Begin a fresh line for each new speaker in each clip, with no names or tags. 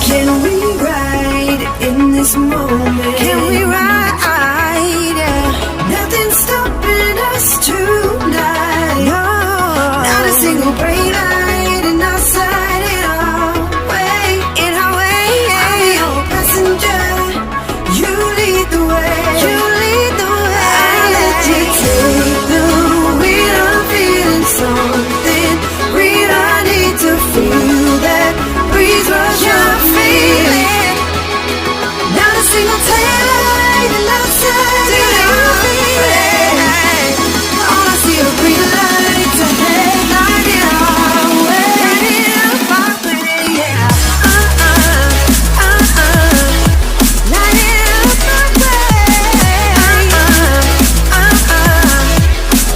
Can we ride in this moment? Can we ride? Nothing's stopping us tonight. No, not a single brake light in our sight. In our way, I'll be your passenger. You lead the way. You lead the way. I'll let you take the wheel. I'm feeling something real. I need to feel that breeze rush your feeling. Not a single taillight in our sight. Do you feel it? All I see are green lights ahead. Light it our way. Light it up our way, yeah. Light it up our way.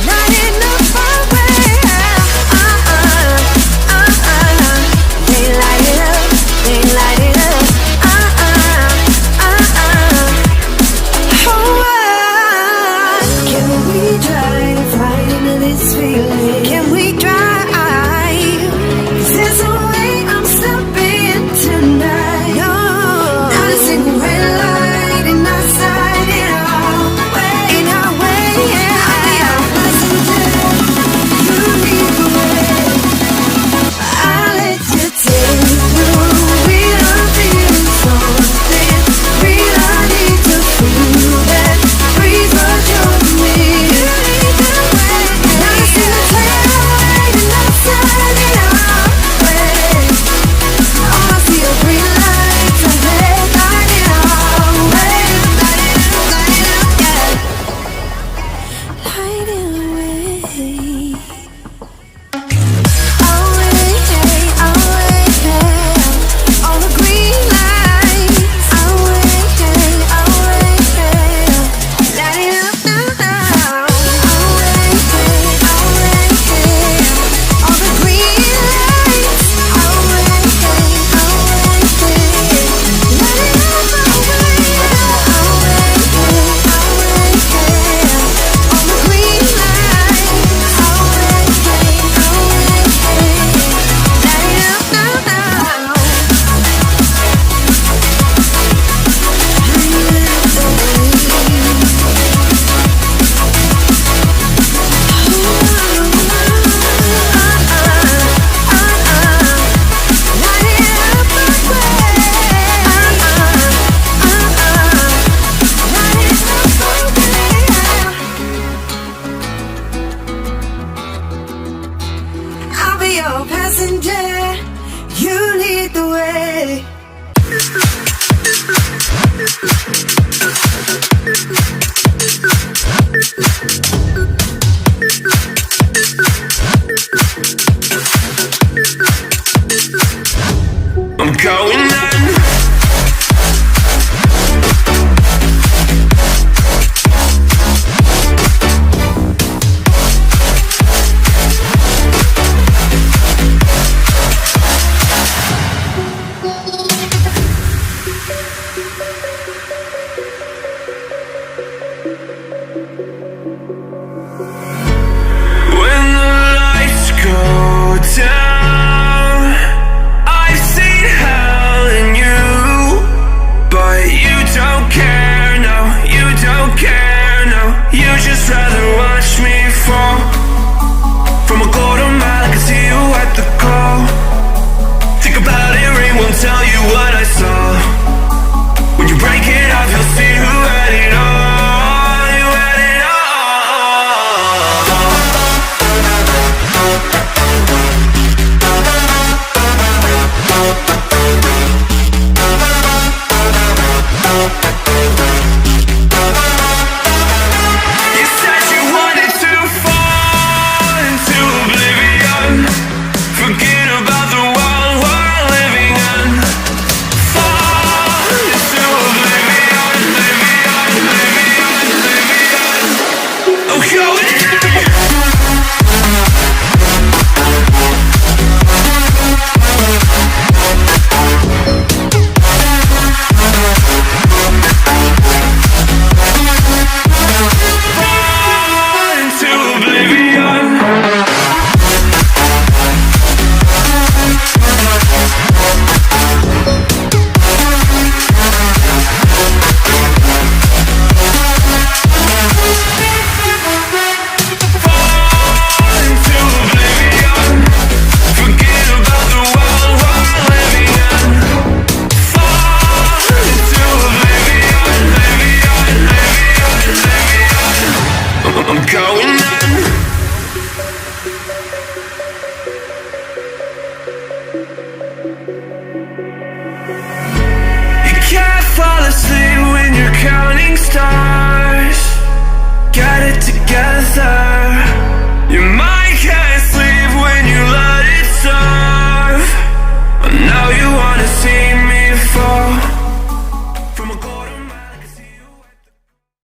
Light it up our way. They light it up. They light it up. Can we drive right into this feeling? Can we drive? 'Cause there's a way I'm stopping tonight. No, not a single red light in our sight. In our way, yeah. I'll be your passenger. You lead the way. I'll let you take the wheel. I'm feeling something real. I need to feel that breeze rush over me. You lead the way. Not a single taillight in our sight. In our way, all I see are green lights ahead. Light it our way. Light it up, yeah. Light it away. All the green lights. Light it up now. All the green lights. Light it up our way. All the green lights. Light it up now. I'll be your passenger. You lead the way.
I'm going on. When the lights go down, I've seen hell You can't fall asleep when you're counting stars. Got it together.